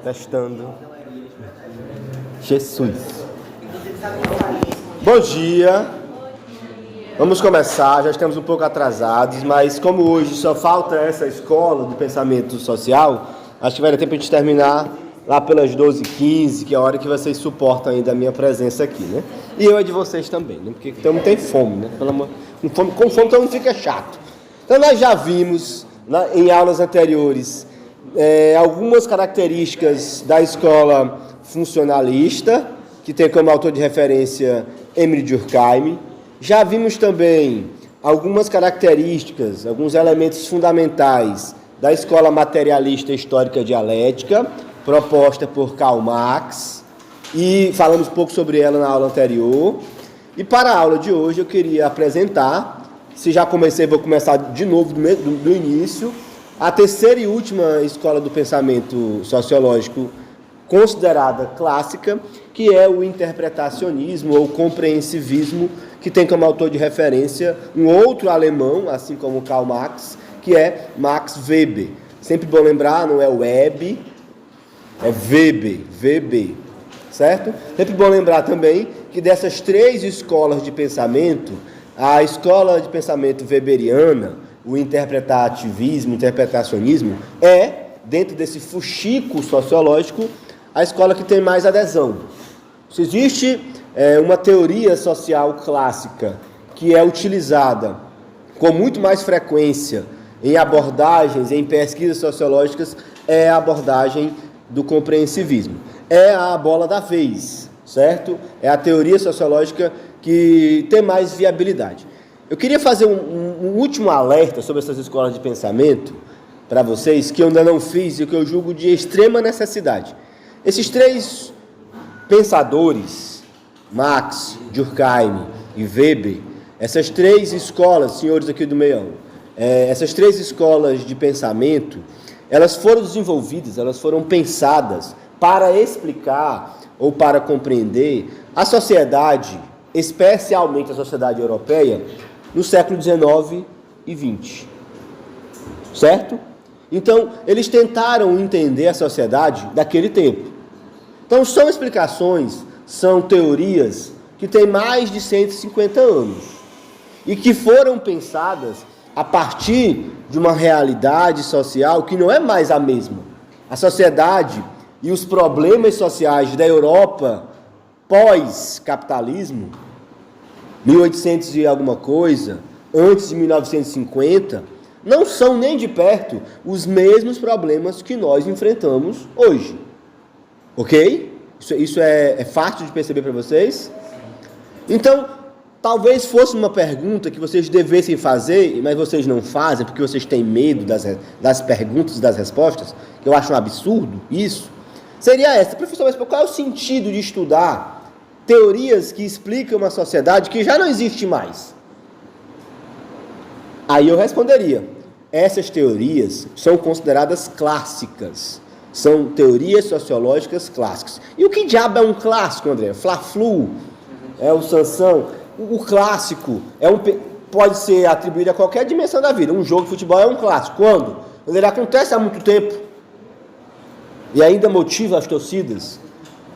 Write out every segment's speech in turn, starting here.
Testando. Jesus. Bom dia. Vamos começar, já estamos um pouco atrasados, mas como hoje só falta essa escola do pensamento social, acho que vai dar tempo de a gente terminar lá pelas 12h15, que é a hora que vocês suportam ainda a minha presença aqui, né? E eu é de vocês também, né? Porque todo mundo tem fome, né? Com fome todo mundo fica chato. Então nós já vimos em aulas anteriores algumas características da escola funcionalista, que tem como autor de referência Émile Durkheim. Já vimos também algumas características, alguns elementos fundamentais da escola materialista histórica dialética, proposta por Karl Marx, e falamos um pouco sobre ela na aula anterior. E para a aula de hoje eu queria apresentar, se já comecei, vou começar de novo do início, a terceira e última escola do pensamento sociológico considerada clássica, que é o interpretacionismo ou compreensivismo, que tem como autor de referência um outro alemão, assim como Karl Marx, que é Max Weber. Sempre bom lembrar, não é Web, é Weber, certo? Sempre bom lembrar também que dessas três escolas de pensamento, a escola de pensamento weberiana, o interpretativismo, o interpretacionismo, é, dentro desse fuxico sociológico, a escola que tem mais adesão. Se existe uma teoria social clássica que é utilizada com muito mais frequência em abordagens, em pesquisas sociológicas, é a abordagem do compreensivismo. É a bola da vez, certo? É a teoria sociológica que tem mais viabilidade. Eu queria fazer um último alerta sobre essas escolas de pensamento para vocês, que eu ainda não fiz e que eu julgo de extrema necessidade. Esses três pensadores, Marx, Durkheim e Weber, essas três escolas, senhores aqui do meião, essas três escolas de pensamento, elas foram desenvolvidas, elas foram pensadas para explicar ou para compreender a sociedade, especialmente a sociedade europeia, no século XIX e XX. Certo? Então, eles tentaram entender a sociedade daquele tempo. Então, são explicações, são teorias que têm mais de 150 anos e que foram pensadas a partir de uma realidade social que não é mais a mesma. A sociedade e os problemas sociais da Europa pós-capitalismo, 1800 e alguma coisa, antes de 1950, não são nem de perto os mesmos problemas que nós enfrentamos hoje. Ok? Isso é fácil de perceber para vocês? Então, talvez fosse uma pergunta que vocês devessem fazer, mas vocês não fazem porque vocês têm medo das perguntas e das respostas, que eu acho um absurdo isso. Seria essa: professor, mas qual é o sentido de estudar teorias que explicam uma sociedade que já não existe mais? Aí eu responderia: essas teorias são consideradas clássicas. São teorias sociológicas clássicas. E o que diabo é um clássico, André? Fla-Flu, é o Sansão. O clássico pode ser atribuído a qualquer dimensão da vida. Um jogo de futebol é um clássico. Quando? Quando ele acontece há muito tempo e ainda motiva as torcidas.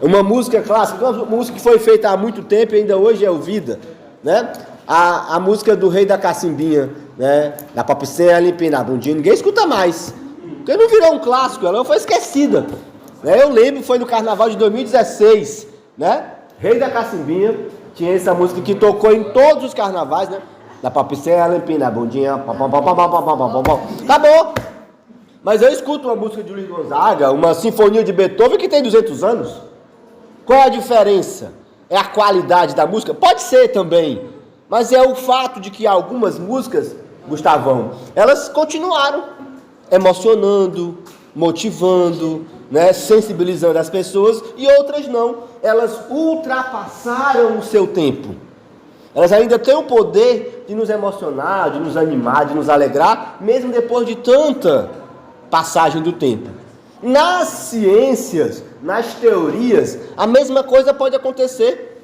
Uma música clássica, uma música que foi feita há muito tempo e ainda hoje é ouvida, né? A música do Rei da Cacimbinha, né? Da Papicinha limpinha na bundinha, ninguém escuta mais. Porque não virou um clássico, ela foi esquecida. Eu lembro, foi no carnaval de 2016, né? Rei da Cacimbinha, tinha essa música que tocou em todos os carnavais, né? Da Papicinha limpinha na bundinha, acabou. Mas eu escuto uma música de Luiz Gonzaga, uma sinfonia de Beethoven que tem 200 anos. Qual é a diferença? É a qualidade da música? Pode ser também, mas é o fato de que algumas músicas, Gustavão, elas continuaram emocionando, motivando, né, sensibilizando as pessoas, e outras não. Elas ultrapassaram o seu tempo. Elas ainda têm o poder de nos emocionar, de nos animar, de nos alegrar, mesmo depois de tanta passagem do tempo. Nas ciências, nas teorias, a mesma coisa pode acontecer.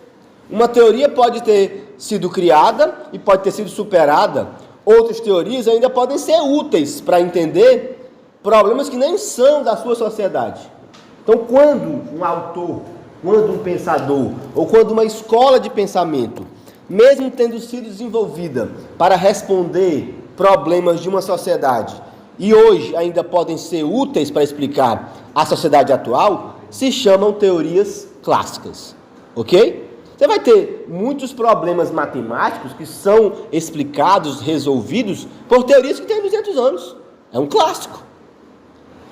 Uma teoria pode ter sido criada e pode ter sido superada. Outras teorias ainda podem ser úteis para entender problemas que nem são da sua sociedade. Então, quando um autor, quando um pensador, ou quando uma escola de pensamento, mesmo tendo sido desenvolvida para responder problemas de uma sociedade, e hoje ainda podem ser úteis para explicar a sociedade atual, se chamam teorias clássicas, ok? Você vai ter muitos problemas matemáticos que são explicados, resolvidos por teorias que têm 200 anos. É um clássico.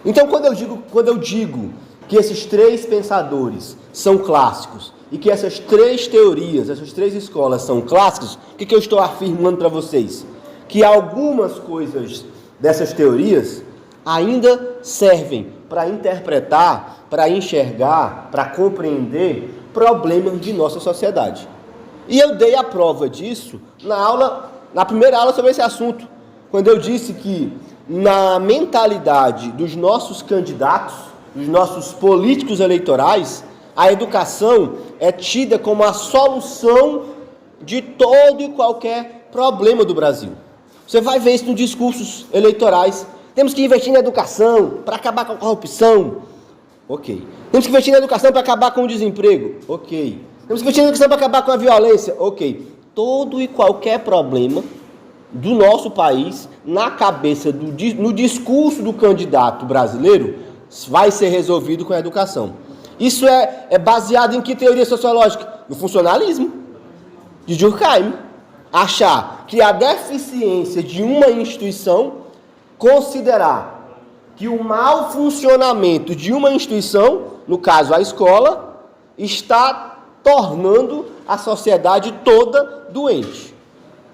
Então, quando eu digo que esses três pensadores são clássicos e que essas três teorias, essas três escolas são clássicos, o que eu estou afirmando para vocês? Que algumas coisas dessas teorias ainda servem para interpretar, para enxergar, para compreender problemas de nossa sociedade. E eu dei a prova disso na primeira aula sobre esse assunto, quando eu disse que na mentalidade dos nossos candidatos, dos nossos políticos eleitorais, a educação é tida como a solução de todo e qualquer problema do Brasil. Você vai ver isso nos discursos eleitorais. Temos que investir na educação para acabar com a corrupção. Ok. Temos que investir na educação para acabar com o desemprego. Ok. Temos que investir na educação para acabar com a violência. Ok. Todo e qualquer problema do nosso país, na cabeça, no discurso do candidato brasileiro, vai ser resolvido com a educação. Isso é baseado em que teoria sociológica? No funcionalismo, de Durkheim. Achar que a deficiência de uma instituição, considerar que o mau funcionamento de uma instituição, no caso a escola, está tornando a sociedade toda doente.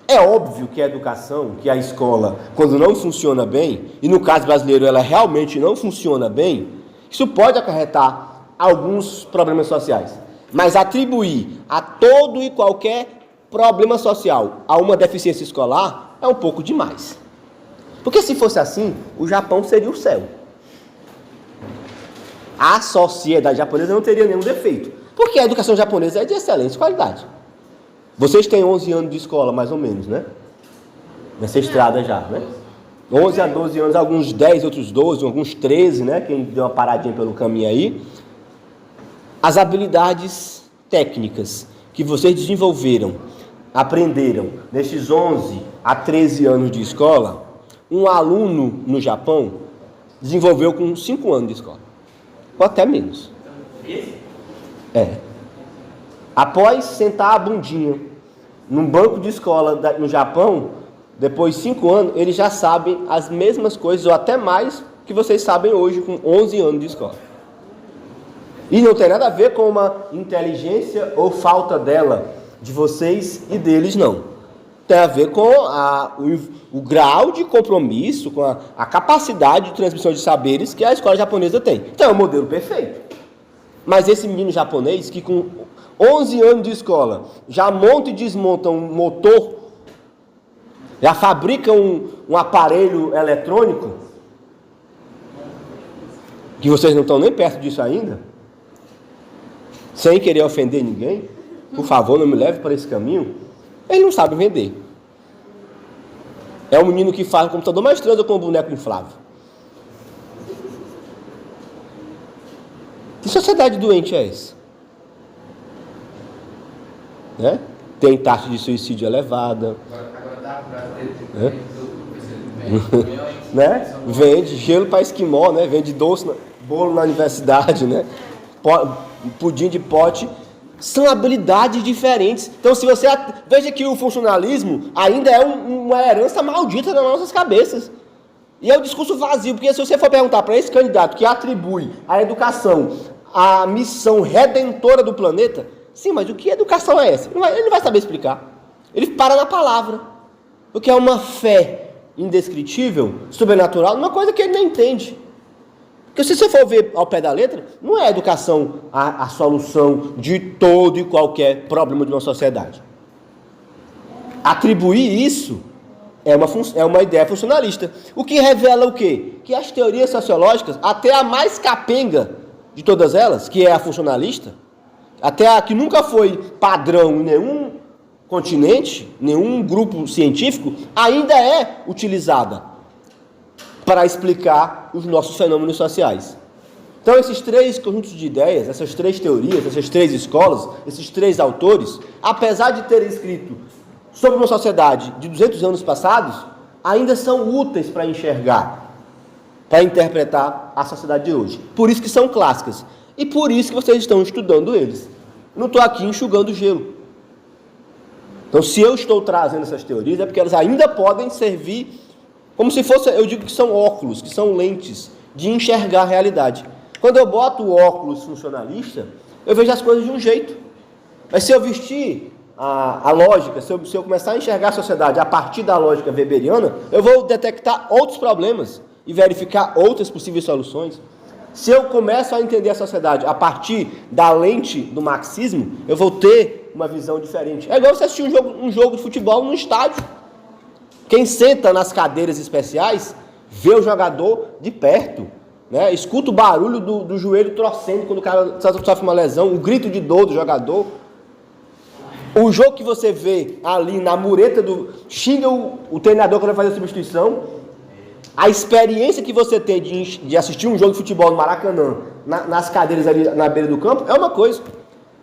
É óbvio que a educação, que a escola, quando não funciona bem, e no caso brasileiro ela realmente não funciona bem, isso pode acarretar alguns problemas sociais. Mas atribuir a todo e qualquer problema social a uma deficiência escolar é um pouco demais. Porque se fosse assim, o Japão seria o céu. A sociedade japonesa não teria nenhum defeito. Porque a educação japonesa é de excelente qualidade. Vocês têm 11 anos de escola, mais ou menos, né? Nessa estrada já, né? 11 a 12 anos, alguns 10, outros 12, alguns 13, né? Quem deu uma paradinha pelo caminho aí. As habilidades técnicas que vocês desenvolveram, aprenderam nesses 11 a 13 anos de escola, um aluno no Japão desenvolveu com 5 anos de escola. Ou até menos. Após sentar a bundinha num banco de escola no Japão, depois de 5 anos, eles já sabem as mesmas coisas, ou até mais, que vocês sabem hoje com 11 anos de escola. E não tem nada a ver com uma inteligência ou falta dela, de vocês e deles, não. Tem a ver com o grau de compromisso, com a capacidade de transmissão de saberes que a escola japonesa tem. Então é um modelo perfeito. Mas esse menino japonês, que com 11 anos de escola, já monta e desmonta um motor, já fabrica um aparelho eletrônico, que vocês não estão nem perto disso ainda, sem querer ofender ninguém, por favor, não me leve para esse caminho, ele não sabe vender. É um menino que faz um computador mais transa com um boneco inflável. Que sociedade doente é essa? Né? Tem taxa de suicídio elevada. Né? Vende gelo para esquimó, né? Vende doce, bolo na universidade, né? Pudim de pote. São habilidades diferentes. Então, se você veja que o funcionalismo ainda é uma herança maldita nas nossas cabeças. E é um discurso vazio, porque se você for perguntar para esse candidato que atribui à educação a missão redentora do planeta, sim, mas o que educação é essa? Ele não vai saber explicar. Ele para na palavra. Porque é uma fé indescritível, sobrenatural, uma coisa que ele não entende. Porque se você for ver ao pé da letra, não é a educação a solução de todo e qualquer problema de uma sociedade. Atribuir isso é uma ideia funcionalista. O que revela o quê? Que as teorias sociológicas, até a mais capenga de todas elas, que é a funcionalista, até a que nunca foi padrão em nenhum continente, nenhum grupo científico, ainda é utilizada para explicar os nossos fenômenos sociais. Então, esses três conjuntos de ideias, essas três teorias, essas três escolas, esses três autores, apesar de terem escrito sobre uma sociedade de 200 anos passados, ainda são úteis para enxergar, para interpretar a sociedade de hoje. Por isso que são clássicas. E por isso que vocês estão estudando eles. Não estou aqui enxugando gelo. Então, se eu estou trazendo essas teorias, é porque elas ainda podem servir como se fosse, eu digo que são óculos, que são lentes de enxergar a realidade. Quando eu boto o óculos funcionalista, eu vejo as coisas de um jeito. Mas se eu vestir a lógica, se eu começar a enxergar a sociedade a partir da lógica weberiana, eu vou detectar outros problemas e verificar outras possíveis soluções. Se eu começo a entender a sociedade a partir da lente do marxismo, eu vou ter uma visão diferente. É igual você assistir um jogo de futebol num estádio. Quem senta nas cadeiras especiais vê o jogador de perto, né? Escuta o barulho do joelho torcendo quando o cara sofre uma lesão, o grito de dor do jogador. O jogo que você vê ali na mureta xinga o treinador quando vai fazer a substituição. A experiência que você tem de assistir um jogo de futebol no Maracanã, nas cadeiras ali na beira do campo, é uma coisa.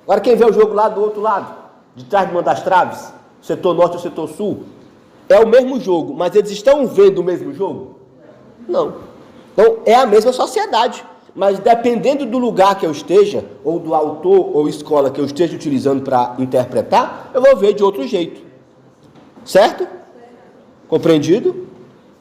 Agora quem vê o jogo lá do outro lado, de trás de uma das traves, setor norte ou setor sul, é o mesmo jogo, mas eles estão vendo o mesmo jogo? Não. Então é a mesma sociedade, mas dependendo do lugar que eu esteja, ou do autor ou escola que eu esteja utilizando para interpretar, eu vou ver de outro jeito. Certo? Compreendido?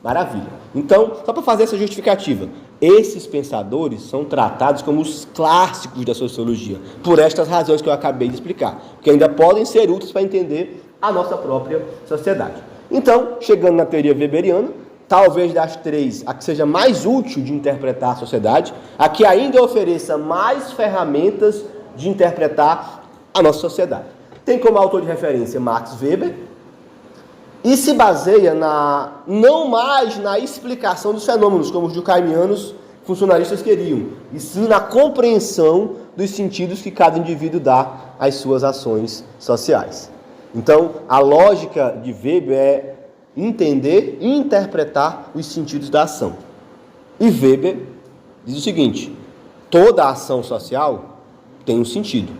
Maravilha. Então, só para fazer essa justificativa, esses pensadores são tratados como os clássicos da sociologia, por estas razões que eu acabei de explicar, que ainda podem ser úteis para entender a nossa própria sociedade. Então, chegando na teoria weberiana, talvez das três, a que seja mais útil de interpretar a sociedade, a que ainda ofereça mais ferramentas de interpretar a nossa sociedade. Tem como autor de referência Max Weber, e se baseia não mais na explicação dos fenômenos, como os durkheimianos funcionalistas queriam, e sim na compreensão dos sentidos que cada indivíduo dá às suas ações sociais. Então, a lógica de Weber é entender e interpretar os sentidos da ação. E Weber diz o seguinte: toda ação social tem um sentido,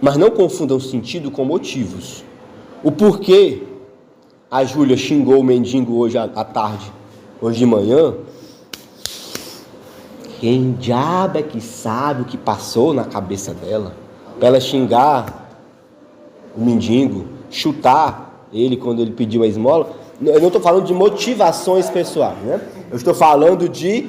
mas não confundam sentido com motivos. O porquê a Júlia xingou o mendigo hoje à tarde, hoje de manhã, quem diabo é que sabe o que passou na cabeça dela para ela xingar o mendigo, chutar ele quando ele pediu a esmola? Eu não estou falando de motivações pessoais, né? Eu estou falando de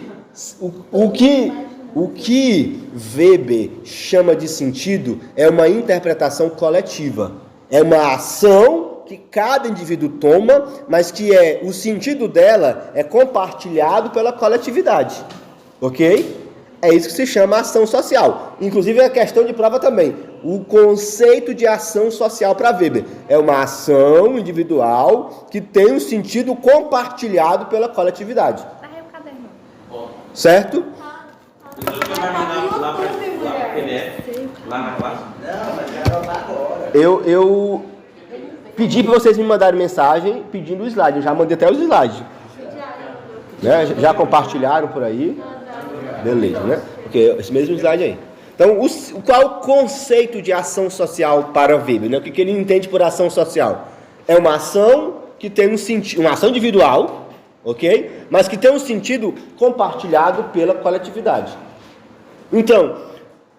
o que Weber chama de sentido é uma interpretação coletiva, é uma ação que cada indivíduo toma, mas que o sentido dela é compartilhado pela coletividade, ok? É isso que se chama ação social. Inclusive é questão de prova também. O conceito de ação social para Weber é uma ação individual que tem um sentido compartilhado pela coletividade. Certo? Lá na classe? Não, mas já não agora. Eu pedi para vocês me mandarem mensagem pedindo o slide. Eu já mandei até os slides. Né? Já compartilharam por aí? Beleza, né? Porque esse mesmo slide aí. Então, qual é o conceito de ação social para Weber? Né? O que ele entende por ação social? É uma ação que tem um sentido, uma ação individual, ok? Mas que tem um sentido compartilhado pela coletividade. Então,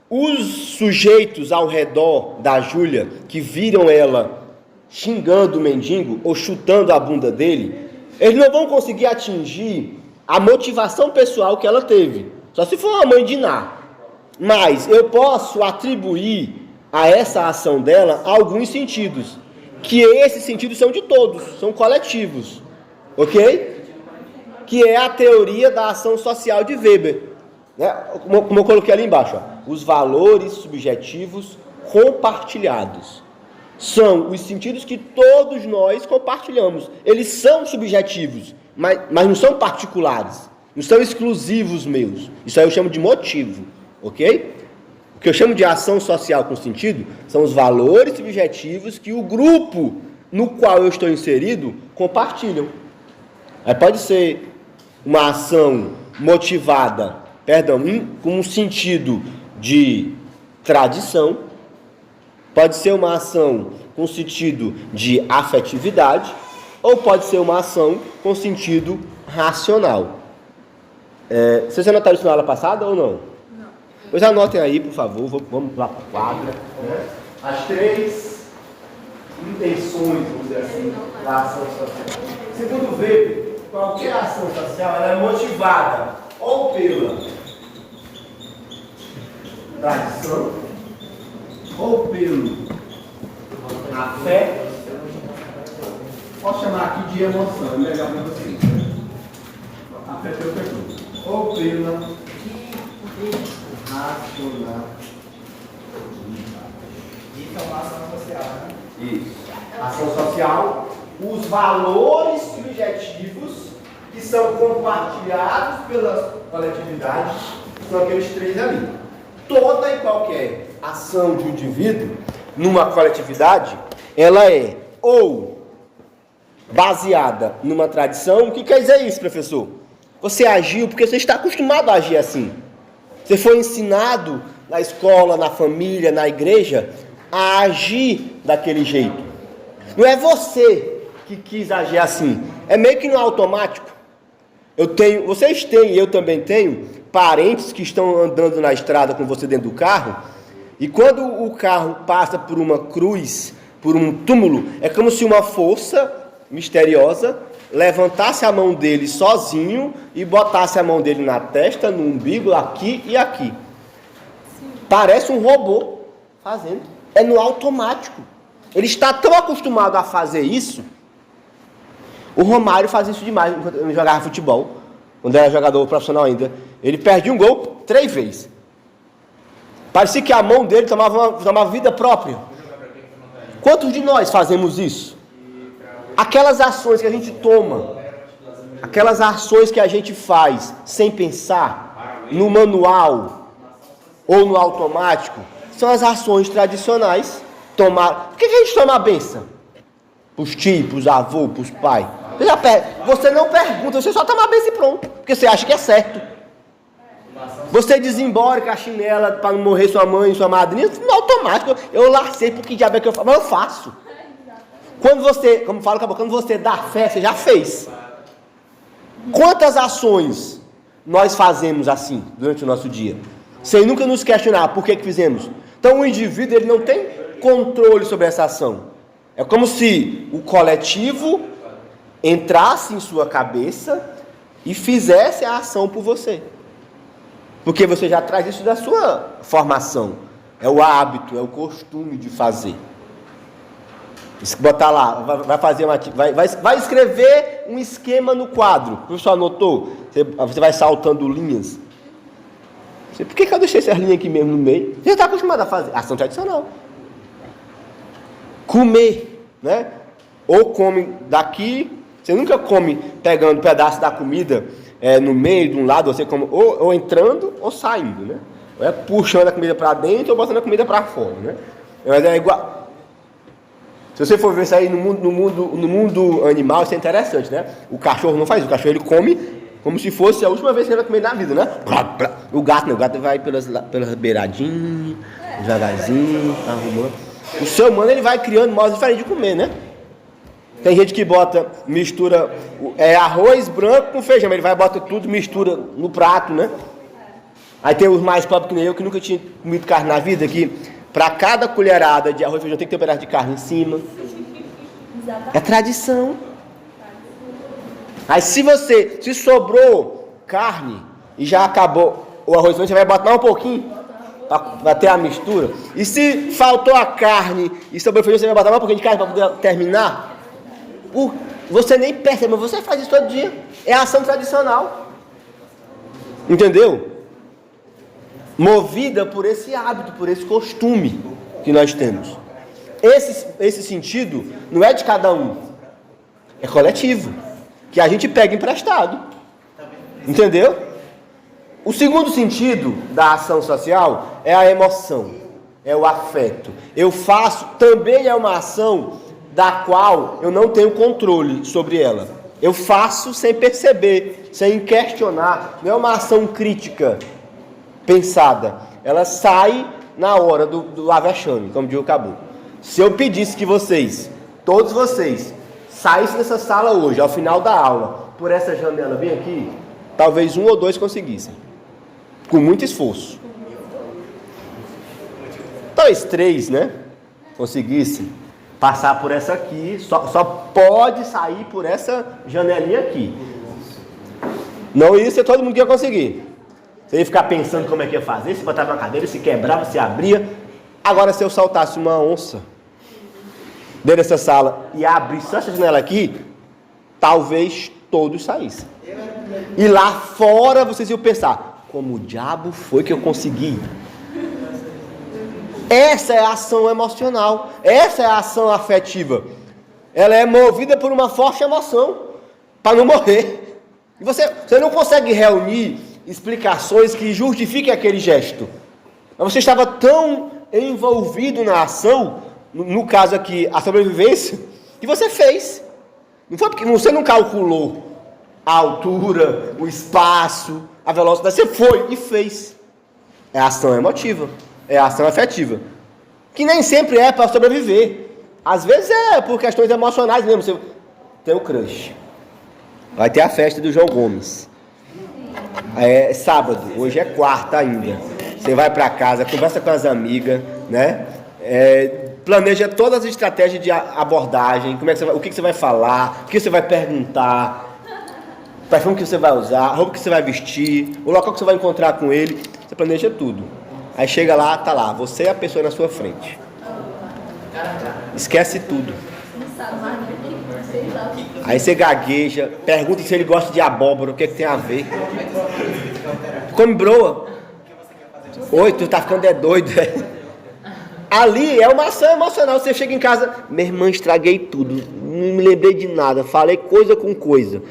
os sujeitos ao redor da Júlia, que viram ela xingando o mendigo ou chutando a bunda dele, eles não vão conseguir atingir a motivação pessoal que ela teve. Só se for uma mãe de Ná. Mas eu posso atribuir a essa ação dela alguns sentidos, que esses sentidos são de todos, são coletivos, ok? Que é a teoria da ação social de Weber, né? Como eu coloquei ali embaixo, ó, os valores subjetivos compartilhados. São os sentidos que todos nós compartilhamos. Eles são subjetivos, mas não são particulares, não são exclusivos meus. Isso aí eu chamo de motivo, ok? O que eu chamo de ação social com sentido são os valores subjetivos que o grupo no qual eu estou inserido compartilham. Aí pode ser uma ação motivada com um sentido de tradição, pode ser uma ação com sentido de afetividade, ou pode ser uma ação com sentido racional. Vocês anotaram isso na aula passada ou não? Não. Pois anotem aí, por favor, vamos lá para a quadra. Né? As 3 intenções, vamos dizer assim, da ação social. Segundo Weber, qualquer ação social ela é motivada ou pela tradição, ou pelo afeto, posso chamar aqui de emoção, é melhor para vocês. Afeto é outra coisa. Ou pela racionalidade. Isso é uma ação social, né? Isso. Ação social, os valores subjetivos que são compartilhados pela coletividade são aqueles 3 ali. Toda e qualquer ação de um indivíduo numa coletividade, ela é ou baseada numa tradição. O que quer dizer isso, professor? Você agiu porque você está acostumado a agir assim. Você foi ensinado na escola, na família, na igreja, a agir daquele jeito. Não é você que quis agir assim. É meio que no automático. Vocês têm, e eu também tenho, parentes que estão andando na estrada com você dentro do carro, e quando o carro passa por uma cruz, por um túmulo, é como se uma força misteriosa levantasse a mão dele sozinho e botasse a mão dele na testa, no umbigo, aqui e aqui. Parece um robô fazendo. É no automático. Ele está tão acostumado a fazer isso. O Romário fazia isso demais quando ele jogava futebol, quando era jogador profissional ainda. Ele perdia um gol 3 vezes. Parecia que a mão dele tomava vida própria. Quantos de nós fazemos isso? Aquelas ações que a gente toma, aquelas ações que a gente faz sem pensar, no manual ou no automático, são as ações tradicionais. Por que a gente toma a benção? Para os tios, para os avôs, para os pais. Você não pergunta, você só toma a benção e pronto, porque você acha que é certo. Você desembora a chinela para não morrer sua mãe, sua madrinha, no automático. Eu lá sei porque diabo é que eu faço, mas eu faço. Quando você dá fé, você já fez. Quantas ações nós fazemos assim durante o nosso dia? Sem nunca nos questionar por que fizemos. Então o indivíduo ele não tem controle sobre essa ação. É como se o coletivo entrasse em sua cabeça e fizesse a ação por você. Porque você já traz isso da sua formação. É o hábito, é o costume de fazer. Botar lá, vai escrever um esquema no quadro. O professor anotou? Você vai saltando linhas. Por que eu deixei essas linhas aqui mesmo no meio? Você já está acostumado a fazer. Ação tradicional. Comer, né? Ou come daqui. Você nunca come pegando um pedaço da comida no meio, de um lado, você come ou entrando ou saindo, né? Ou é puxando a comida para dentro ou botando a comida para fora, né? Mas é igual. Se você for ver isso aí no mundo animal, isso é interessante, né? O cachorro não faz isso. O cachorro ele come como se fosse a última vez que ele vai comer na vida, né? O gato não. O gato vai pelas beiradinhas, devagarzinho, arrumando. O ser humano ele vai criando modos diferentes de comer, né? Tem gente que mistura arroz branco com feijão. Ele vai bota tudo, mistura no prato, né? Aí tem os mais pobres que nem eu, que nunca tinha comido carne na vida, que para cada colherada de arroz e feijão tem que ter um pedaço de carne em cima. É tradição. Aí se sobrou carne e já acabou o arroz e feijão, você vai botar mais um pouquinho para ter a mistura. E se faltou a carne e sobrou o feijão, você vai botar mais um pouquinho de carne para poder terminar. Você nem percebe, mas você faz isso todo dia. É a ação tradicional. Entendeu? Movida por esse hábito, por esse costume que nós temos. Esse sentido não é de cada um, é coletivo, que a gente pega emprestado. Entendeu? O segundo sentido da ação social é a emoção, é o afeto. Eu faço, também é uma ação da qual eu não tenho controle sobre ela. Eu faço sem perceber, sem questionar. Não é uma ação crítica, pensada. Ela sai na hora do avexame, como diz o Cabo. Se eu pedisse que vocês, todos vocês, saíssem dessa sala hoje, ao final da aula, por essa janela bem aqui, talvez 1 ou 2 conseguissem. Com muito esforço. Talvez 3, né? Conseguissem passar por essa aqui. Só pode sair por essa janelinha aqui. Não ia ser todo mundo que ia conseguir. Você ia ficar pensando como é que ia fazer, se botava na cadeira, se quebrava, se abria. Agora, se eu saltasse uma onça dentro dessa sala e abrisse essa janela aqui, talvez todos saíssem. E lá fora vocês iam pensar, como o diabo foi que eu consegui? Essa é a ação emocional, essa é a ação afetiva. Ela é movida por uma forte emoção, para não morrer. E você não consegue reunir explicações que justifiquem aquele gesto. Mas você estava tão envolvido na ação, no caso aqui, a sobrevivência, que você fez. Não foi porque você não calculou a altura, o espaço, a velocidade. Você foi e fez. É a ação emotiva. É a ação afetiva. Que nem sempre é para sobreviver. Às vezes é por questões emocionais mesmo. Você tem o crush. Vai ter a festa do João Gomes. É sábado, hoje é quarta ainda. Você vai para casa, conversa com as amigas, né? Planeja todas as estratégias de abordagem, o que você vai falar, o que você vai perguntar, o perfume que você vai usar, a roupa que você vai vestir, o local que você vai encontrar com ele. Você planeja tudo. Aí chega lá, tá lá, você e a pessoa na sua frente. Esquece tudo. Aí você gagueja, pergunta se ele gosta de abóbora, o que é que tem a ver? Come broa. Oi, tu tá ficando doido. Ali é uma ação emocional. Você chega em casa, minha irmã, estraguei tudo, não me lembrei de nada, falei coisa com coisa.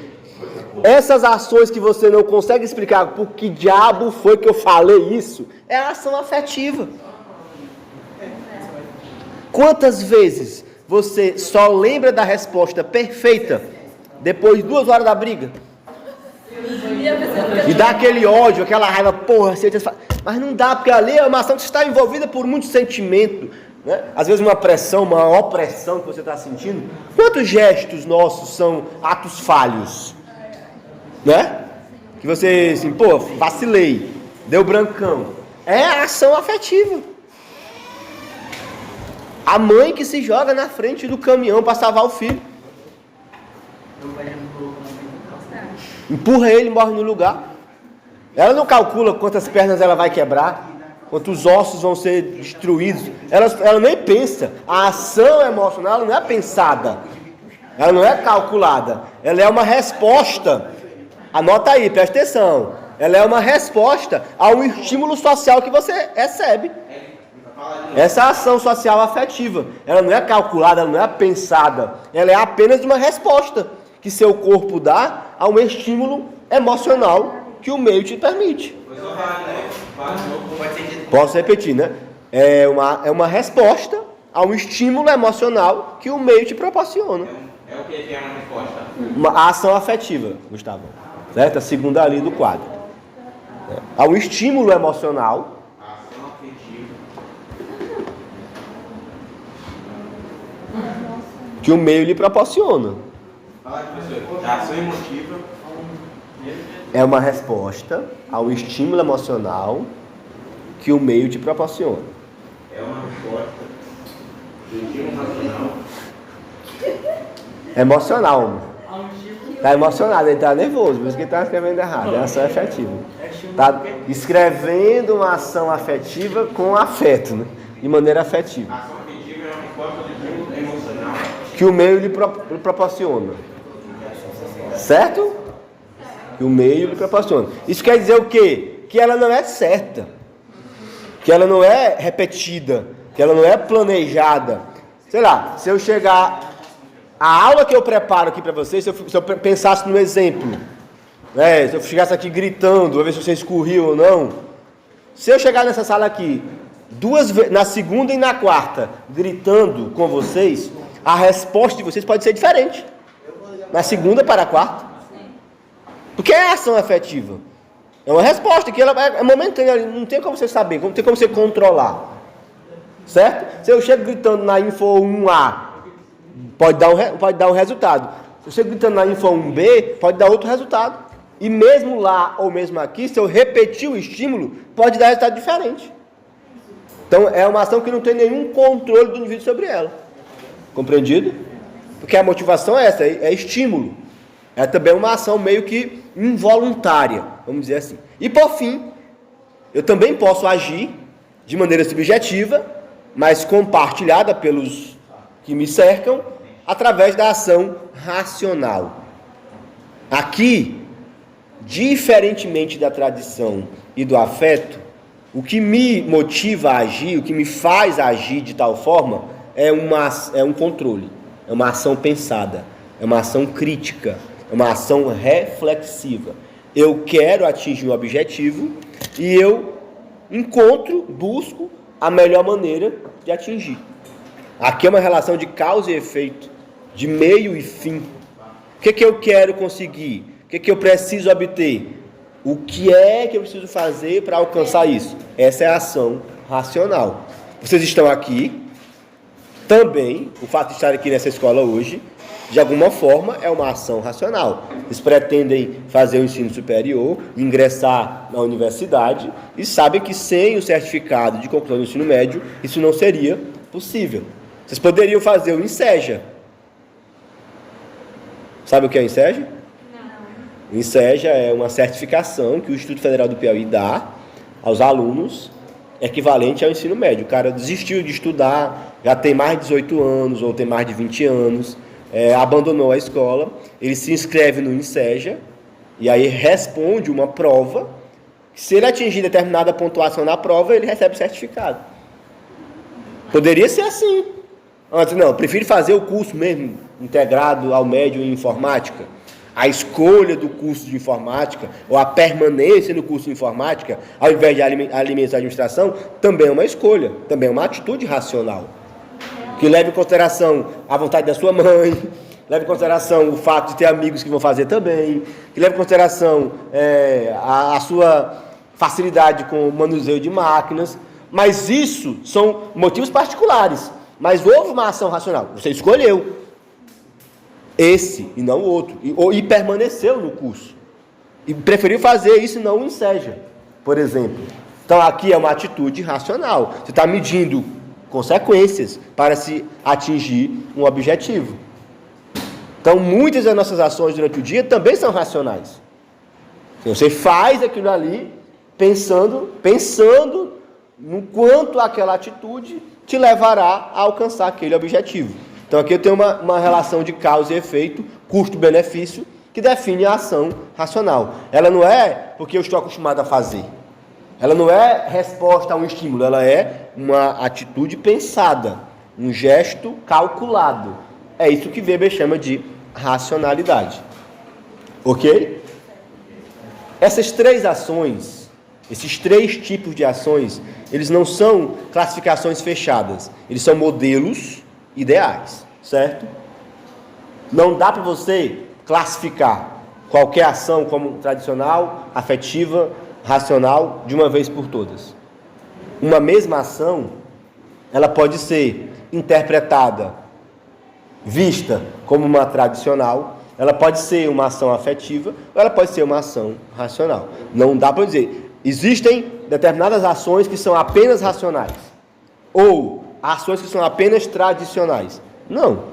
Essas ações que você não consegue explicar por que diabo foi que eu falei isso, é a ação afetiva. Quantas vezes você só lembra da resposta perfeita depois de 2 horas da briga? E dá aquele ódio, aquela raiva, porra, mas não dá, porque ali é uma ação que está envolvida por muito sentimento, né? Às vezes uma pressão, uma opressão que você está sentindo. Quantos gestos nossos são atos falhos? Né? Que você, assim, pô, vacilei, deu brancão. É a ação afetiva. A mãe que se joga na frente do caminhão para salvar o filho. Empurra ele e morre no lugar. Ela não calcula quantas pernas ela vai quebrar, quantos ossos vão ser destruídos. Ela nem pensa. A ação emocional ela não é pensada. Ela não é calculada. Ela é uma resposta. Anota aí, presta atenção. Ela é uma resposta a um estímulo social que você recebe. Essa ação social afetiva, ela não é calculada, ela não é pensada. Ela é apenas uma resposta que seu corpo dá a um estímulo emocional que o meio te permite. Posso repetir, né? É uma resposta a um estímulo emocional que o meio te proporciona. É o que é uma resposta? Uma ação afetiva, Gustavo. Certo? A segunda linha do quadro. Há um estímulo emocional. Ação afetiva. Que o meio lhe proporciona. Fala, professor. A ação emotiva É uma resposta ao estímulo emocional que o meio te proporciona. é uma resposta do estímulo emocional. Emocional, mano. Tá emocionado, ele tá nervoso, por isso que ele tá escrevendo errado. É ação afetiva. Tá escrevendo uma ação afetiva com afeto, né? De maneira afetiva. A ação afetiva é uma resposta do estímulo emocional. Que o meio lhe proporciona. Certo? Que o meio lhe proporciona. Isso quer dizer o quê? Que ela não é certa. Que ela não é repetida. Que ela não é planejada. Sei lá, se eu chegar... A aula que eu preparo aqui para vocês, se eu pensasse no exemplo, né, se eu chegasse aqui gritando, a ver se vocês corriam ou não, se eu chegar nessa sala aqui, 2 vezes, na segunda e na quarta, gritando com vocês, a resposta de vocês pode ser diferente. Na segunda para a quarta. Porque é ação afetiva. É uma resposta que ela é momentânea, não tem como você saber, não tem como você controlar. Certo? Se eu chego gritando na Info 1A, pode dar um resultado. Se eu chego gritando na Info 1B, pode dar outro resultado. E mesmo lá ou mesmo aqui, se eu repetir o estímulo, pode dar resultado diferente. Então é uma ação que não tem nenhum controle do indivíduo sobre ela. Compreendido? Porque a motivação é essa, é estímulo. É também uma ação meio que involuntária, vamos dizer assim. E por fim, eu também posso agir de maneira subjetiva, mas compartilhada pelos que me cercam, através da ação racional. Aqui, diferentemente da tradição e do afeto, o que me motiva a agir, o que me faz agir de tal forma, é um controle, é uma ação pensada, é uma ação crítica, é uma ação reflexiva. Eu quero atingir um objetivo e eu busco a melhor maneira de atingir. Aqui é uma relação de causa e efeito, de meio e fim. O que eu quero conseguir? O que eu preciso obter? O que é que eu preciso fazer para alcançar isso? Essa é a ação racional. Vocês estão aqui, também, o fato de estar aqui nessa escola hoje, de alguma forma, é uma ação racional. Eles pretendem fazer o ensino superior, ingressar na universidade, e sabem que sem o certificado de conclusão do ensino médio, isso não seria possível. Vocês poderiam fazer o INSEJA. Sabe o que é o INSEJA? Não. O INSEJA é uma certificação que o Instituto Federal do Piauí dá aos alunos, equivalente ao ensino médio. O cara desistiu de estudar, já tem mais de 18 anos, ou tem mais de 20 anos, abandonou a escola, ele se inscreve no INSEJA, e aí responde uma prova, se ele atingir determinada pontuação na prova, ele recebe o certificado. Poderia ser assim. Antes, não, eu prefiro fazer o curso mesmo, integrado ao médio em informática. A escolha do curso de informática, ou a permanência no curso de informática, ao invés de alimentos e administração, também é uma escolha, também é uma atitude racional. Que leve em consideração a vontade da sua mãe, leve em consideração o fato de ter amigos que vão fazer também, que leve em consideração a sua facilidade com o manuseio de máquinas, mas isso são motivos particulares. Mas houve uma ação racional, você escolheu esse e não o outro, e permaneceu no curso, e preferiu fazer isso e não o INSEJA, por exemplo. Então aqui é uma atitude racional, você está medindo consequências para se atingir um objetivo. Então muitas das nossas ações durante o dia também são racionais. Você faz aquilo ali pensando no quanto aquela atitude te levará a alcançar aquele objetivo. Então aqui eu tenho uma relação de causa e efeito, custo-benefício, que define a ação racional. Ela não é porque eu estou acostumado a fazer. Ela não é resposta a um estímulo, ela é uma atitude pensada, um gesto calculado. É isso que Weber chama de racionalidade. Ok? Essas três ações, esses três tipos de ações, eles não são classificações fechadas, eles são modelos ideais, certo? Não dá para você classificar qualquer ação como tradicional, afetiva, racional, de uma vez por todas. Uma mesma ação, ela pode ser interpretada, vista como uma tradicional, ela pode ser uma ação afetiva, ou ela pode ser uma ação racional. Não dá para dizer, existem determinadas ações que são apenas racionais, ou ações que são apenas tradicionais. Não.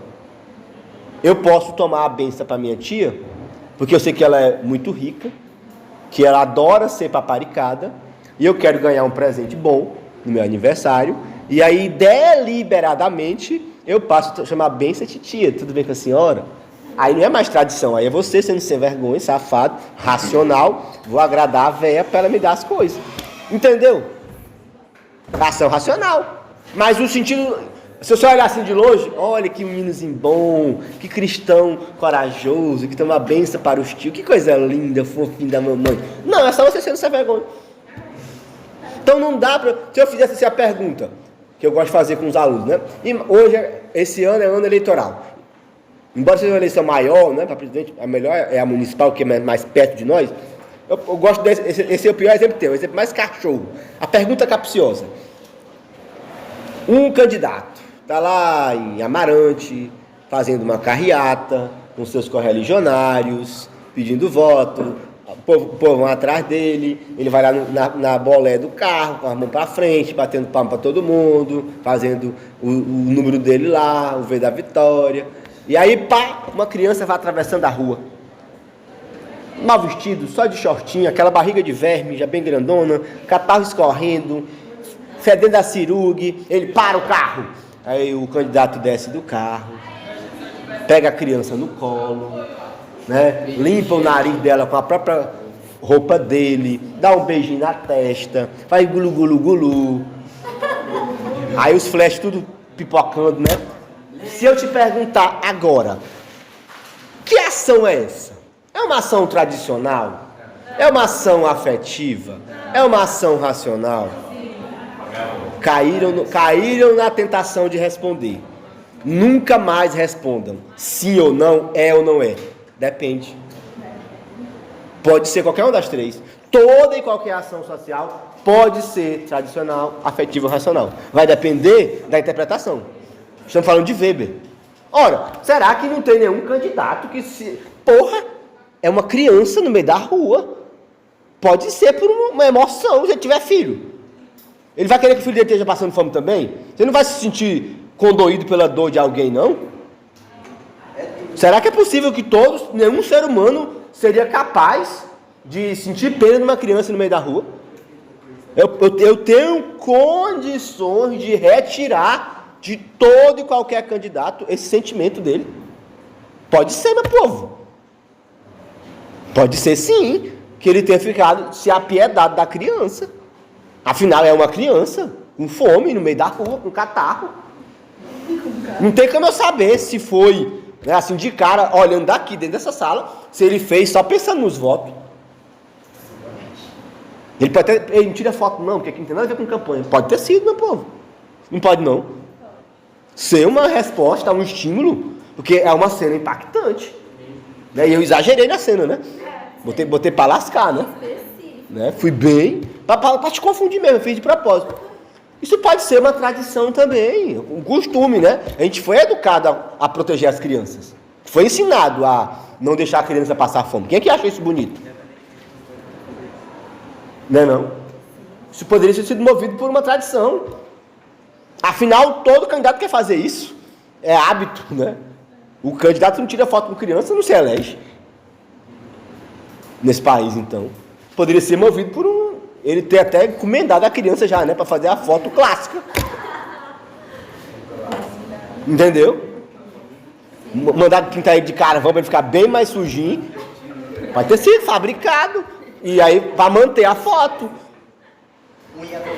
Eu posso tomar a benção para minha tia, porque eu sei que ela é muito rica, que ela adora ser paparicada, e eu quero ganhar um presente bom no meu aniversário, e aí deliberadamente eu passo a chamar a benção de tia. Tudo bem com a senhora? Aí não é mais tradição, aí é você sendo sem vergonha, safado, racional, vou agradar a véia para ela me dar as coisas. Entendeu? Ação racional. Mas o sentido, se você olhar assim de longe, olha que meninozinho bom, que cristão corajoso, que tem uma benção para os tios, que coisa linda, fofinho da mamãe. Não, é só você sendo sem vergonha. Então não dá para... Se eu fizesse assim a pergunta, que eu gosto de fazer com os alunos, né? E hoje, esse ano é ano eleitoral. Embora seja uma eleição maior, né, para presidente, a melhor é a municipal, que é mais perto de nós, Eu gosto desse, esse é o pior exemplo teu, o exemplo mais cachorro. A pergunta capciosa. Um candidato está lá em Amarante, fazendo uma carreata, com seus correligionários, pedindo voto, o povo vai atrás dele, ele vai lá na bolé do carro, com a mão para frente, batendo palma para todo mundo, fazendo o número dele lá, o V da vitória. E aí, pá, uma criança vai atravessando a rua. Mal vestido, só de shortinho, aquela barriga de verme, já bem grandona, catarro escorrendo, fedendo a cirugue, ele para o carro. Aí o candidato desce do carro, pega a criança no colo, né? Limpa o nariz dela com a própria roupa dele, dá um beijinho na testa, faz gulu gulu gulu. Aí os flashes tudo pipocando, né? Se eu te perguntar agora, que ação é essa? É uma ação tradicional? É uma ação afetiva? É uma ação racional? Caíram na tentação de responder. Nunca mais respondam. Sim ou não, é ou não é. Depende. Pode ser qualquer uma das três. Toda e qualquer ação social pode ser tradicional, afetiva ou racional. Vai depender da interpretação. Estamos falando de Weber. Ora, será que não tem nenhum candidato que se... Porra, é uma criança no meio da rua. Pode ser por uma emoção, se ele tiver filho. Ele vai querer que o filho dele esteja passando fome também? Você não vai se sentir condoído pela dor de alguém, não? Será que é possível que nenhum ser humano seria capaz de sentir pena de uma criança no meio da rua? Eu tenho condições de retirar de todo e qualquer candidato esse sentimento dele. Pode ser, meu povo. Pode ser, sim, que ele tenha ficado se apiedado da criança. Afinal, é uma criança com fome no meio da rua, com catarro. Não tem como eu saber se foi, né, assim, de cara, olhando daqui, dentro dessa sala, se ele fez só pensando nos votos. Ele pode até, ele não tira foto não, porque aqui não tem nada a ver com campanha. Pode ter sido, meu povo. Não pode não. Ser uma resposta, um estímulo, porque é uma cena impactante. Né? E eu exagerei na cena, né? Botei pra lascar, né? Fui bem, pra te confundir mesmo, eu fiz de propósito. Isso pode ser uma tradição também, um costume, né? A gente foi educado a proteger as crianças. Foi ensinado a não deixar a criança passar fome. Quem é que acha isso bonito? Não é não? Isso poderia ter sido movido por uma tradição. Afinal, todo candidato quer fazer isso. É hábito, né? O candidato não tira foto com criança, não se elege. Nesse país, então. Poderia ser movido por ele ter até encomendado a criança já, né? Para fazer a foto clássica. Entendeu? Mandar pintar ele de caravão para ele ficar bem mais sujinho. Pode ter sido fabricado. E aí, para manter a foto.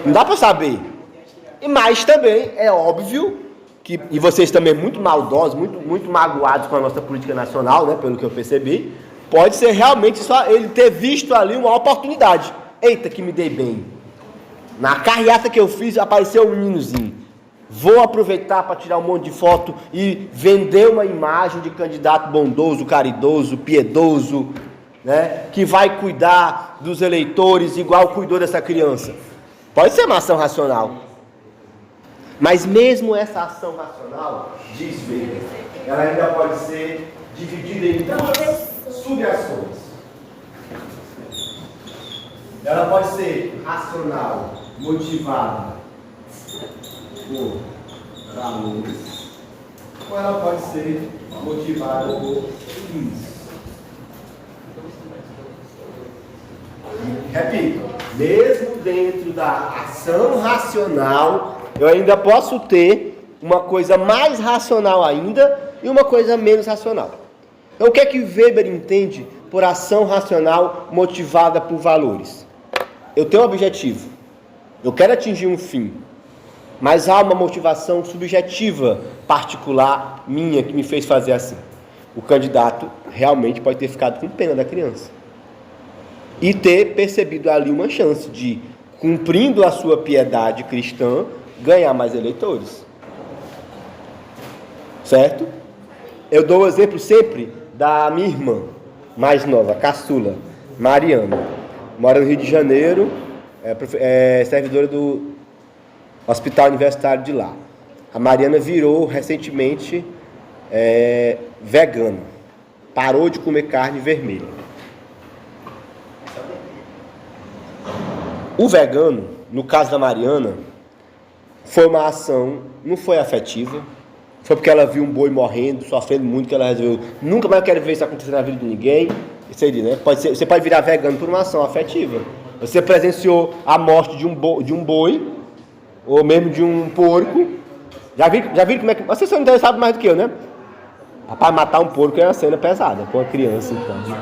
Não dá para saber. Mas também é óbvio que, e vocês também muito maldosos, muito magoados com a nossa política nacional, né? Pelo que eu percebi, pode ser realmente só ele ter visto ali uma oportunidade. Eita, que me dei bem. Na carreata que eu fiz, apareceu um meninozinho. Vou aproveitar para tirar um monte de foto e vender uma imagem de candidato bondoso, caridoso, piedoso, né? Que vai cuidar dos eleitores igual cuidou dessa criança. Pode ser uma ação racional. Mas mesmo essa ação racional, diz Weber, ela ainda pode ser dividida em duas sub-ações. Ela pode ser racional, motivada por valores, ou ela pode ser motivada por fins. Repito, mesmo dentro da ação racional, eu ainda posso ter uma coisa mais racional ainda e uma coisa menos racional. Então, o que é que Weber entende por ação racional motivada por valores? Eu tenho um objetivo, eu quero atingir um fim, mas há uma motivação subjetiva, particular, minha, que me fez fazer assim. O candidato realmente pode ter ficado com pena da criança e ter percebido ali uma chance de, cumprindo a sua piedade cristã, ganhar mais eleitores. Certo? Eu dou o exemplo sempre da minha irmã mais nova, caçula, Mariana. mora no Rio de Janeiro, é servidora do Hospital Universitário de lá. A Mariana virou recentemente vegana, parou de comer carne vermelha. O vegano, no caso da Mariana, foi uma ação, não foi afetiva, foi porque ela viu um boi morrendo, sofrendo muito, que ela resolveu, nunca mais quero ver isso acontecer na vida de ninguém. Isso aí, né? Você pode virar vegano por uma ação afetiva. Você presenciou a morte de um boi, ou mesmo de um porco. Já viram como é que... Vocês são interessados mais do que eu, né? Rapaz, matar um porco é uma cena pesada, com uma criança, então. Né?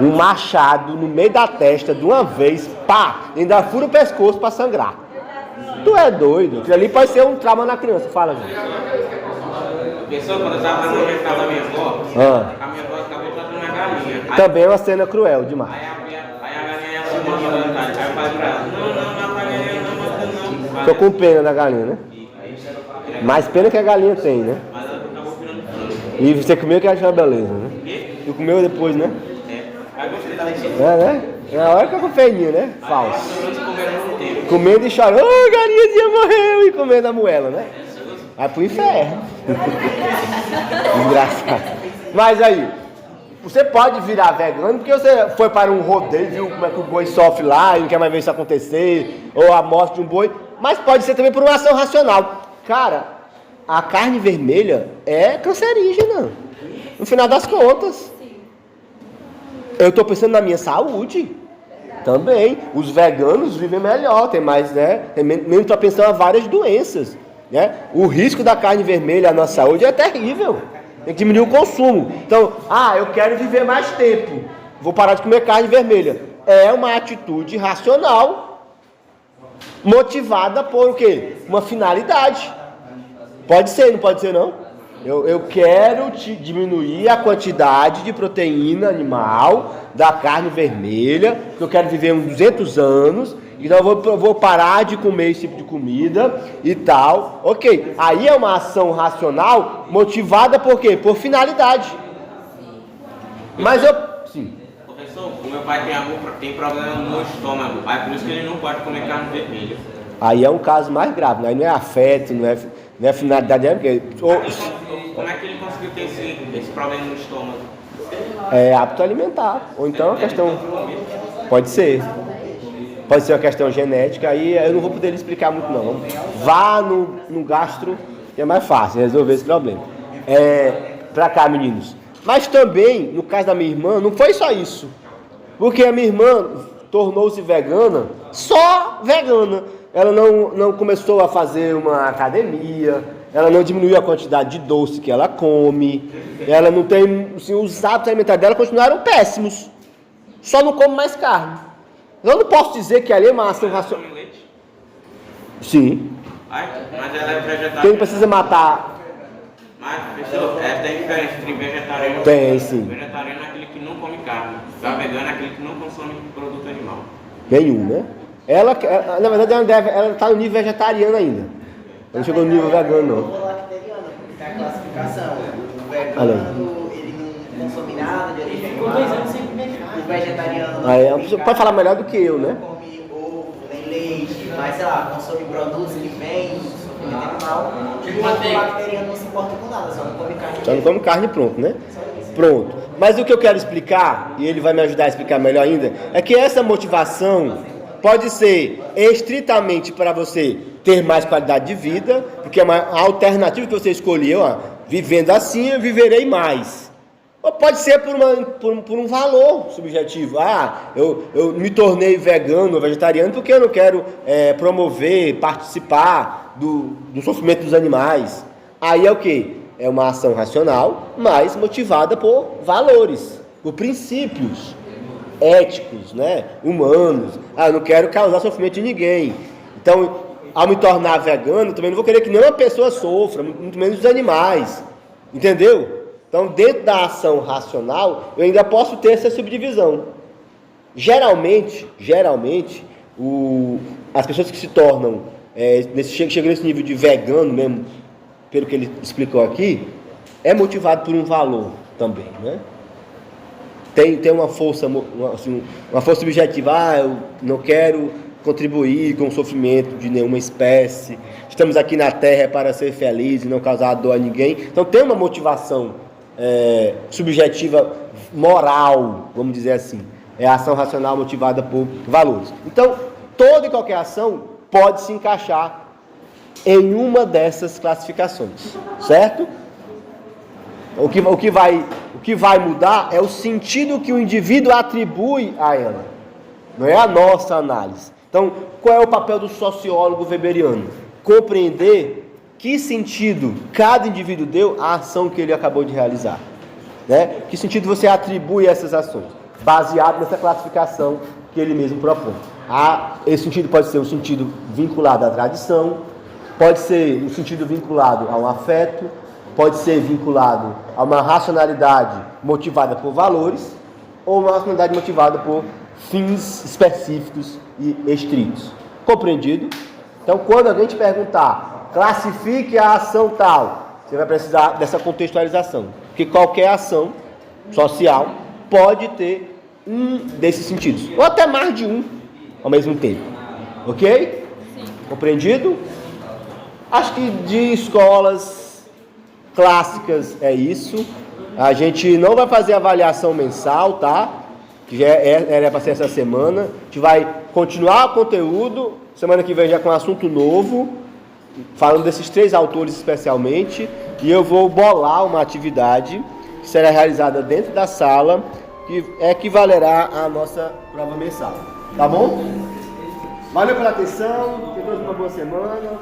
Um machado no meio da testa, de uma vez, pá! Ainda fura o pescoço para sangrar. Tu é doido. Aquilo ali pode ser um trauma na criança. Fala, gente. Pessoa, quando eu estava fazendo casa da minha avó, a minha avó acabou plantando uma galinha. Também é uma cena cruel demais. Aí a galinha ia se mandando, aí eu falei pra ela, não, a galinha não. Tô com pena da galinha, né? Mais pena que a galinha tem, né? Mas ela acabou virando frango. E você comeu que achou uma beleza, né? E? Tu comeu depois, né? Aí gostei da leite. Né? Na hora que eu com peninha, né? Falso. Eles comeram no tempo. Comendo e chorando, oh, galinhazinha morreu, e comendo a moela, né? Vai pro inferno. Desgraçado. Mas aí, você pode virar vegano porque você foi para um rodeio, viu como é que o boi sofre lá e não quer mais ver isso acontecer, ou a morte de um boi, mas pode ser também por uma ação racional. Cara, a carne vermelha é cancerígena, no final das contas. Eu estou pensando na minha saúde também. Os veganos vivem melhor, tem mais, né? Tem menos propensão a várias doenças, né? O risco da carne vermelha na saúde é terrível. Tem que diminuir o consumo. Então, eu quero viver mais tempo, vou parar de comer carne vermelha. É uma atitude racional, motivada por o quê? Uma finalidade. Pode ser, não pode ser não? Eu quero diminuir a quantidade de proteína animal da carne vermelha, porque eu quero viver uns 200 anos, então eu vou parar de comer esse tipo de comida e tal. Ok, aí é uma ação racional motivada por quê? Por finalidade. Mas Sim. Professor, o meu pai tem problema no estômago, aí por isso que ele não pode comer carne vermelha. Aí é um caso mais grave, né? Aí não é afeto, não é finalidade, porque... Como é que ele conseguiu ter esse problema no estômago? É hábito alimentar, ou então a questão... Pode ser uma questão genética, aí eu não vou poder lhe explicar muito não. Vá no gastro, que é mais fácil resolver esse problema. Pra cá, meninos. Mas também, no caso da minha irmã, não foi só isso. Porque a minha irmã tornou-se vegana, só vegana. Ela não começou a fazer uma academia, ela não diminuiu a quantidade de doce que ela come, ela não tem, assim, os hábitos alimentares dela continuaram péssimos, só não come mais carne. Eu não posso dizer que ali é uma ação racional. Sim. Mas ela é vegetariana. Quem precisa matar? Mas, professor, tem diferença entre vegetariano Tem, sim. Vegetariano é aquele que não come carne, já vegano é aquele que não consome produto animal. Nenhum, né? Ela, na verdade, ela está no nível vegetariano ainda. Ela não chegou no nível vegano, não. Tem a classificação. O vegano, ele não consome nada de origem animal. Ficou 2 anos sem comer carne. O vegetariano não pode falar melhor do que eu, né? Não come ovo, nem leite, mas, sei lá, consome produtos que vêm do sofrimento animal. E o bacteriano não se importa com nada, só não come carne. Só não come carne, pronto, né? Pronto. Mas o que eu quero explicar, e ele vai me ajudar a explicar melhor ainda, é que essa motivação pode ser estritamente para você ter mais qualidade de vida, porque é uma alternativa que você escolheu, vivendo assim eu viverei mais. Ou pode ser por um valor subjetivo. Eu me tornei vegano ou vegetariano porque eu não quero promover, participar do sofrimento dos animais. Aí é o quê? É uma ação racional, mas motivada por valores, por princípios éticos, né? Humanos. Eu não quero causar sofrimento de ninguém. Então, ao me tornar vegano, também não vou querer que nenhuma pessoa sofra, muito menos os animais. Entendeu? Então, dentro da ação racional, eu ainda posso ter essa subdivisão. Geralmente, as pessoas que se tornam, chegam nesse nível de vegano mesmo, pelo que ele explicou aqui, é motivado por um valor também, né? tem uma força, uma força objetiva, eu não quero contribuir com o sofrimento de nenhuma espécie, estamos aqui na Terra para ser felizes e não causar dor a ninguém. Então tem uma motivação subjetiva moral, vamos dizer assim, é a ação racional motivada por valores. Então toda e qualquer ação pode se encaixar em uma dessas classificações, certo? O que vai mudar é o sentido que o indivíduo atribui a ela, não é a nossa análise. Então, qual é o papel do sociólogo weberiano? Compreender que sentido cada indivíduo deu à ação que ele acabou de realizar, né? Que sentido você atribui a essas ações, baseado nessa classificação que ele mesmo propõe. Esse sentido pode ser um sentido vinculado à tradição, pode ser um sentido vinculado a um afeto, pode ser vinculado a uma racionalidade motivada por valores, ou uma racionalidade motivada por fins específicos e estritos. Compreendido? Então, quando alguém te perguntar, classifique a ação tal, você vai precisar dessa contextualização, porque qualquer ação social pode ter um desses sentidos, ou até mais de um ao mesmo tempo. Ok? Sim. Compreendido? Acho que de escolas clássicas é isso. A gente não vai fazer avaliação mensal, tá? Que já era para ser essa semana. A gente vai continuar o conteúdo, semana que vem já com um assunto novo, falando desses 3 autores especialmente, e eu vou bolar uma atividade que será realizada dentro da sala, que equivalerá à nossa prova mensal. Tá bom? Valeu pela atenção, que todos uma boa semana.